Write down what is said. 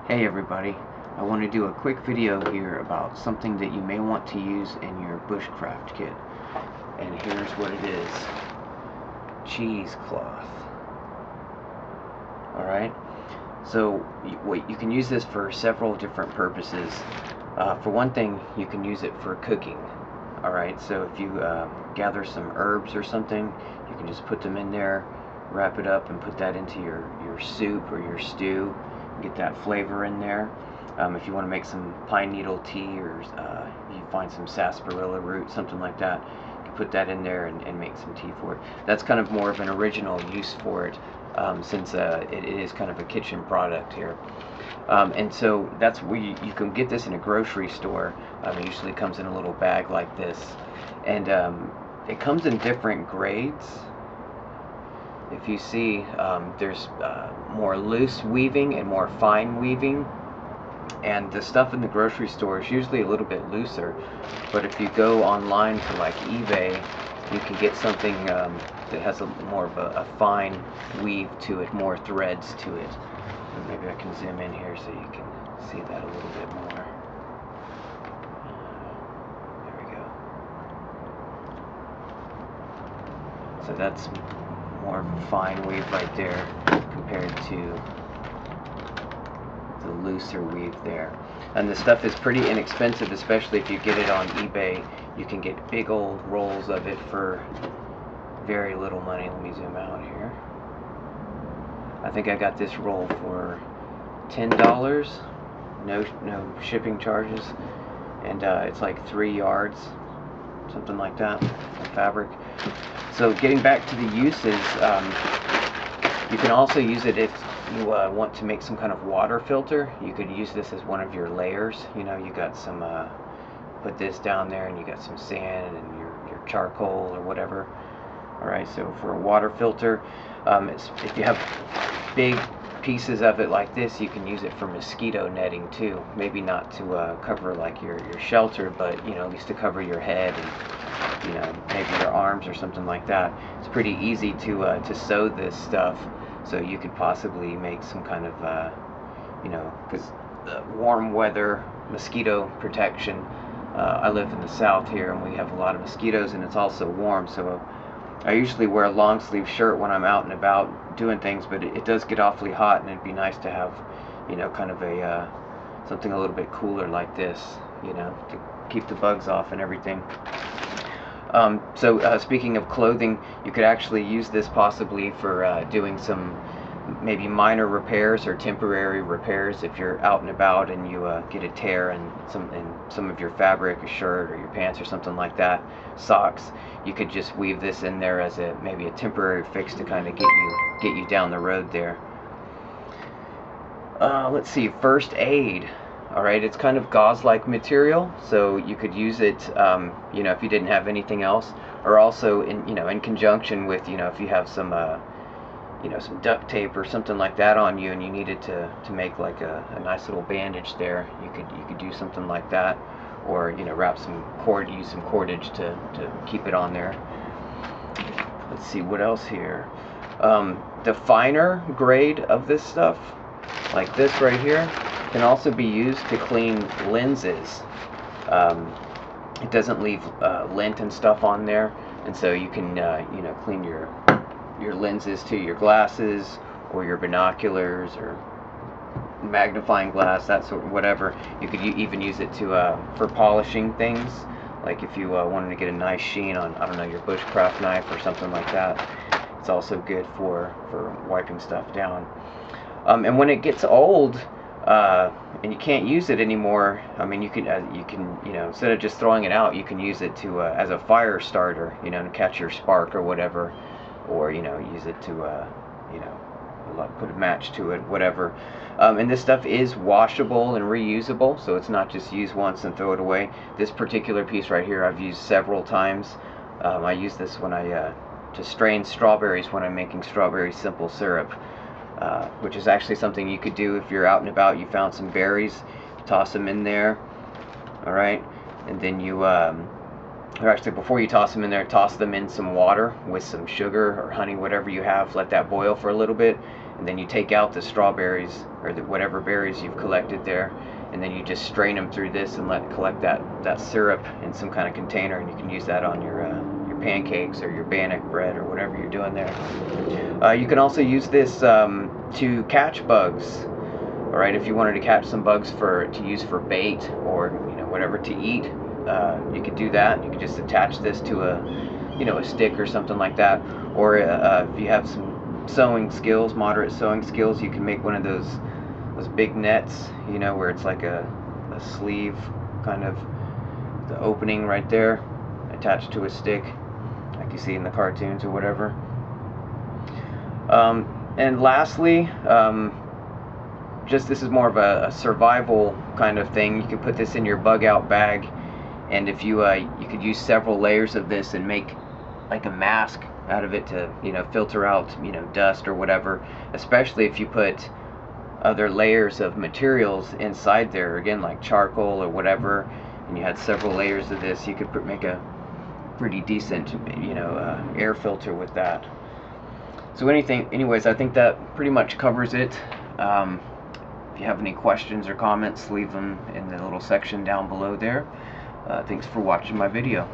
Hey everybody, I want to do a quick video here about something that you may want to use in your bushcraft kit. And here's what it is. Cheesecloth. Alright, so you can use this for several different purposes. For one thing, you can use it for cooking. Alright, so if you gather some herbs or something, you can just put them in there, wrap it up and put that into your soup or your stew. Get that flavor in there. If you want to make some pine needle tea, or you find some sarsaparilla root, something like that, you can put that in there and make some tea for it. That's kind of more of an original use for it, since it is kind of a kitchen product here. And so that's where you can get this in a grocery store. It usually comes in a little bag like this, and it comes in different grades. If you see, there's more loose weaving and more fine weaving, and the stuff in the grocery store is usually a little bit looser, but if you go online to like eBay, you can get something that has more of a fine weave to it, more threads to it. And maybe I can zoom in here so you can see that a little bit more. There we go. So that's more of a fine weave right there compared to the looser weave there. And the stuff is pretty inexpensive, especially if you get it on eBay. You can get big old rolls of it for very little money. Let me zoom out here. I think I got this roll for $10, no shipping charges, and it's like 3 yards, something like that, of fabric. So getting back to the uses, you can also use it if you want to make some kind of water filter. You could use this as one of your layers. You know, you got some, put this down there and you got some sand and your charcoal or whatever. Alright, so for a water filter, if you have big pieces of it like this, you can use it for mosquito netting too. Maybe not to cover like your shelter, but you know, at least to cover your head and you know, maybe your arms or something like that. It's pretty easy to sew this stuff, so you could possibly make some kind of you know, because warm weather mosquito protection. I live in the south here and we have a lot of mosquitoes, and it's also warm, so I usually wear a long sleeve shirt when I'm out and about doing things, but it does get awfully hot, and it'd be nice to have, you know, kind of a something a little bit cooler like this, you know, to keep the bugs off and everything. So speaking of clothing, you could actually use this possibly for doing some maybe minor repairs or temporary repairs. If you're out and about and you get a tear in some of your fabric, a shirt or your pants or something like that, socks, you could just weave this in there as maybe a temporary fix to kind of get you down the road there. Let's see, first aid. Alright, it's kind of gauze-like material, so you could use it, you know, if you didn't have anything else, or also in conjunction with, you know, if you have some you know, some duct tape or something like that on you, and you needed to make like a nice little bandage there, you could do something like that, or you know, wrap some use some cordage to keep it on there. Let's see what else here. The finer grade of this stuff, like this right here, can also be used to clean lenses. It doesn't leave lint and stuff on there, and so you can you know, clean your lenses to your glasses or your binoculars or magnifying glass, that sort of whatever. You could even use it to for polishing things, like if you wanted to get a nice sheen on, I don't know, your Bushcraft knife or something like that. It's also good for wiping stuff down. And when it gets old and you can't use it anymore, I mean, you can you know, instead of just throwing it out, you can use it to as a fire starter, you know, to catch your spark or whatever, or you know, use it to you know, put a match to it, whatever. And this stuff is washable and reusable, so it's not just use once and throw it away. This particular piece right here I've used several times. I use this when I to strain strawberries when I'm making strawberry simple syrup, which is actually something you could do if you're out and about. You found some berries, toss them in there, alright, and then you or actually before you toss them in there, toss them in some water with some sugar or honey, whatever you have, let that boil for a little bit, and then you take out the strawberries or whatever berries you've collected there, and then you just strain them through this and collect that syrup in some kind of container, and you can use that on your pancakes or your bannock bread or whatever you're doing there. You can also use this to catch bugs. All right, if you wanted to catch some bugs to use for bait, or whatever to eat, you could do that. You could just attach this to a stick or something like that. Or if you have some sewing skills, moderate sewing skills, you can make one of those big nets, where it's like a sleeve, kind of the opening right there, attached to a stick, like you see in the cartoons or whatever. And lastly, this is more of a survival kind of thing. You can put this in your bug out bag, and if you could use several layers of this and make like a mask out of it to filter out dust or whatever, especially if you put other layers of materials inside there, again like charcoal or whatever, and you had several layers of this, you could make a pretty decent air filter with that. So anyways, I think that pretty much covers it. If you have any questions or comments, leave them in the little section down below there. Thanks for watching my video.